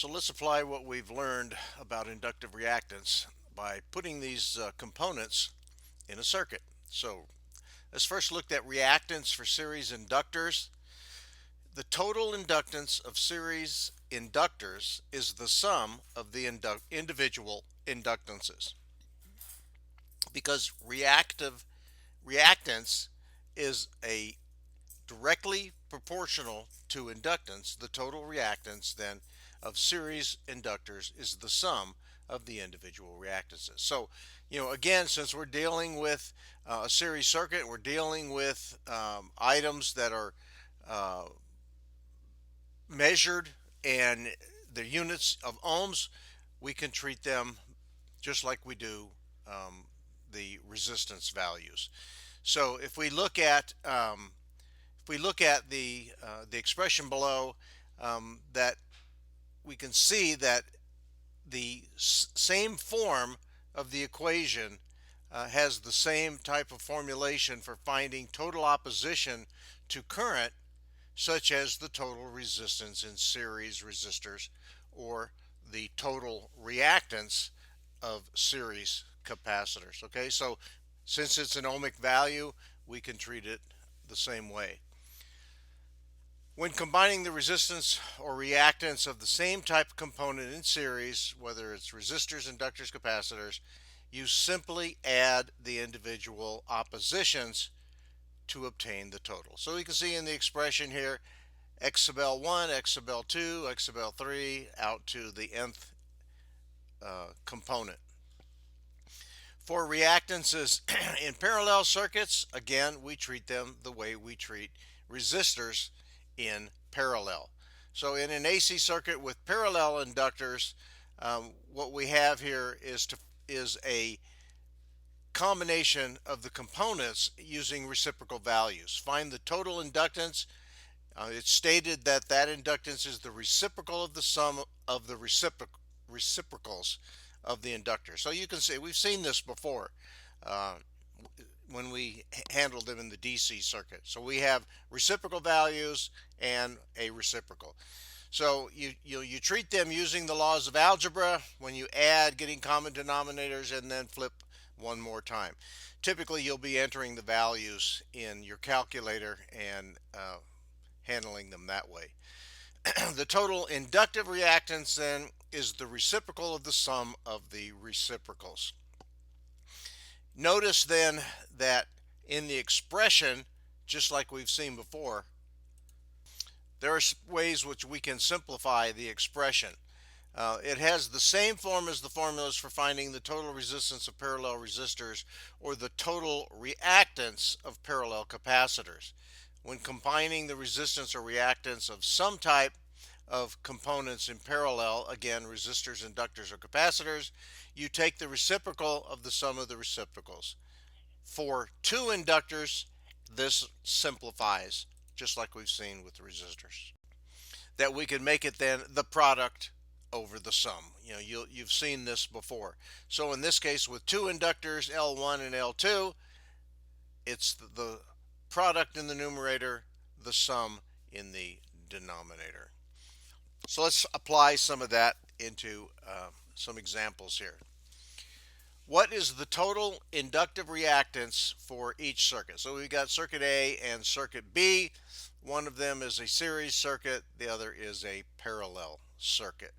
So let's apply what we've learned about inductive reactance by putting these components in a circuit. So let's first look at reactance for series inductors. The total inductance of series inductors is the sum of the individual inductances. Because reactance is a directly proportional to inductance, the total reactance then of series inductors is the sum of the individual reactances. So, again, since we're dealing with a series circuit, we're dealing with items that are uh, measured and the units of ohms, we can treat them just like we do the resistance values. So if we look at the expression below, that we can see that the same form of the equation has the same type of formulation for finding total opposition to current, such as the total resistance in series resistors or the total reactance of series capacitors. Okay, so since it's an ohmic value, we can treat it the same way. When combining the resistance or reactance of the same type of component in series, whether it's resistors, inductors, capacitors, you simply add the individual oppositions to obtain the total. So we can see in the expression here, x sub L1, x sub L2, x sub L3 out to the nth component. For reactances in parallel circuits, again, we treat them the way we treat resistors in parallel. So in an AC circuit with parallel inductors, what we have here is a combination of the components using reciprocal values. Find the total inductance. It's stated that that inductance is the reciprocal of the sum of the reciprocals of the inductor. So you can see we've seen this before when we handled them in the DC circuit. So we have reciprocal values and a reciprocal. So you treat them using the laws of algebra when you add, getting common denominators, and then flip one more time. Typically, you'll be entering the values in your calculator and handling them that way. The total inductive reactance then is the reciprocal of the sum of the reciprocals. Notice then that in the expression, just like we've seen before, there are ways which we can simplify the expression. It has the same form as the formulas for finding the total resistance of parallel resistors or the total reactance of parallel capacitors. When combining the resistance or reactance of some type of components in parallel, again, resistors, inductors, or capacitors, you take the reciprocal of the sum of the reciprocals. For two inductors, this simplifies, just like we've seen with the resistors. That we can make it then the product over the sum. You've seen this before. So in this case, with two inductors, L1 and L2, it's the product in the numerator, the sum in the denominator. So let's apply some of that into some examples here. What is the total inductive reactance for each circuit? So we've got circuit A and circuit B. One of them is a series circuit, the other is a parallel circuit.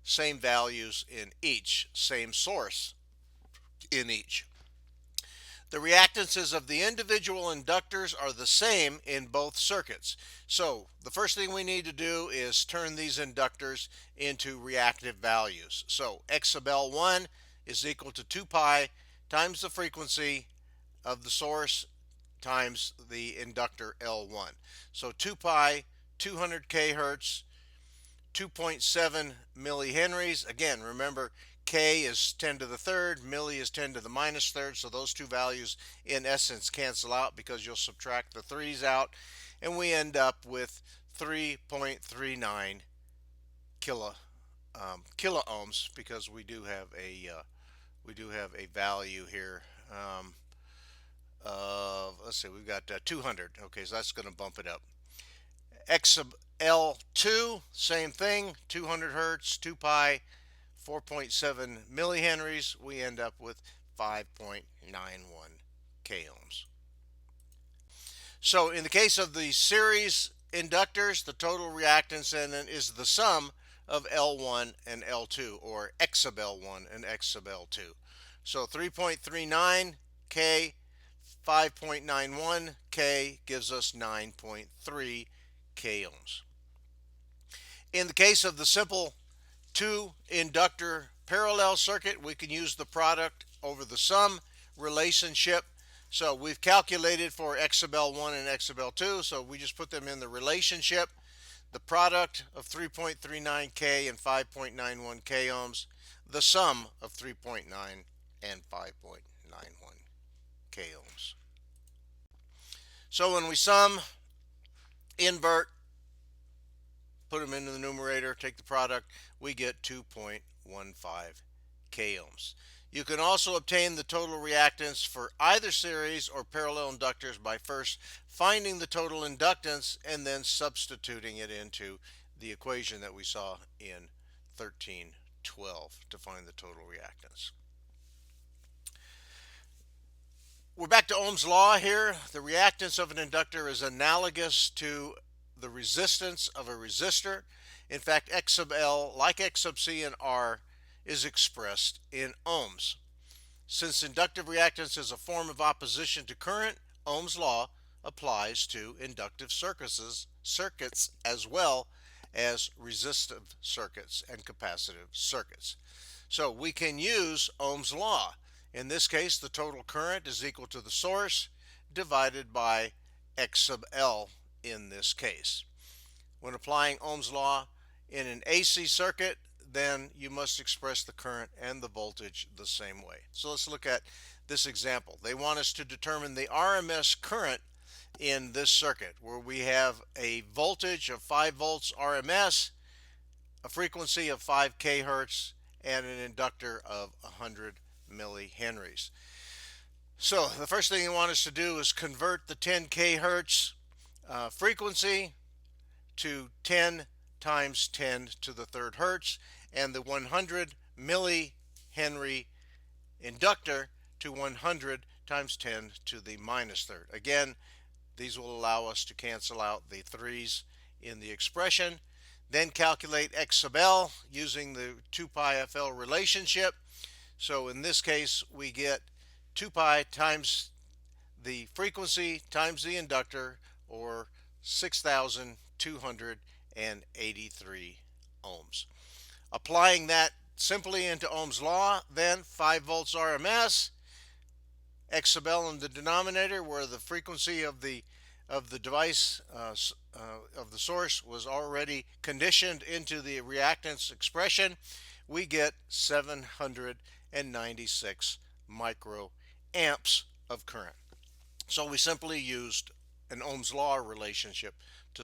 Same values in each, same source in each. The reactances of the individual inductors are the same in both circuits. So the first thing we need to do is turn these inductors into reactive values. So x sub L1 is equal to 2 pi times the frequency of the source times the inductor L1. So 2 pi, 200 k hertz, 2.7 millihenries. Again, remember, K is 10 to the third, milli is 10 to the minus third, so those two values in essence cancel out because you'll subtract the threes out, and we end up with 3.39 kilo ohms because we do have a value here of, let's see, we've got 200. Okay, so that's going to bump it up. X sub L2, same thing, 200 hertz, 2 pi, 4.7 millihenries. We end up with 5.91 k ohms. So in the case of the series inductors, the total reactance in it is the sum of L1 and L2, or X sub L1 and X sub L2. So 3.39 K, 5.91 K gives us 9.3 K ohms. In the case of the simple two inductor parallel circuit, we can use the product over the sum relationship. So we've calculated for X sub L1 and X sub L2, so we just put them in the relationship. The product of 3.39 K and 5.91 K ohms, the sum of 3.9 and 5.91 K ohms. So when we sum, invert, put them into the numerator, take the product, we get 2.15 K ohms. You can also obtain the total reactance for either series or parallel inductors by first finding the total inductance and then substituting it into the equation that we saw in 1312 to find the total reactance. We're back to Ohm's law here. The reactance of an inductor is analogous to the resistance of a resistor. In fact, X sub L, like X sub C and R, is expressed in ohms. Since inductive reactance is a form of opposition to current, Ohm's law applies to inductive circuits as well as resistive circuits and capacitive circuits. So we can use Ohm's law. In this case, the total current is equal to the source divided by X sub L in this case. When applying Ohm's law in an AC circuit, then you must express the current and the voltage the same way. So let's look at this example. They want us to determine the RMS current in this circuit, where we have a voltage of 5 volts RMS, a frequency of 5 kHz, and an inductor of 100 millihenries. So the first thing they want us to do is convert the 10 kHz frequency to 10 times 10 to the third hertz, and the 100 millihenry inductor to 100 times 10 to the minus third. Again, these will allow us to cancel out the 3's in the expression. Then calculate X sub L using the 2 pi FL relationship. So in this case, we get 2 pi times the frequency times the inductor, or 6,283 ohms. Applying that simply into Ohm's law, then 5 volts RMS, X sub L in the denominator, where the frequency of the device of the source was already conditioned into the reactance expression, we get 796 microamps of current. So we simply used an Ohm's law relationship to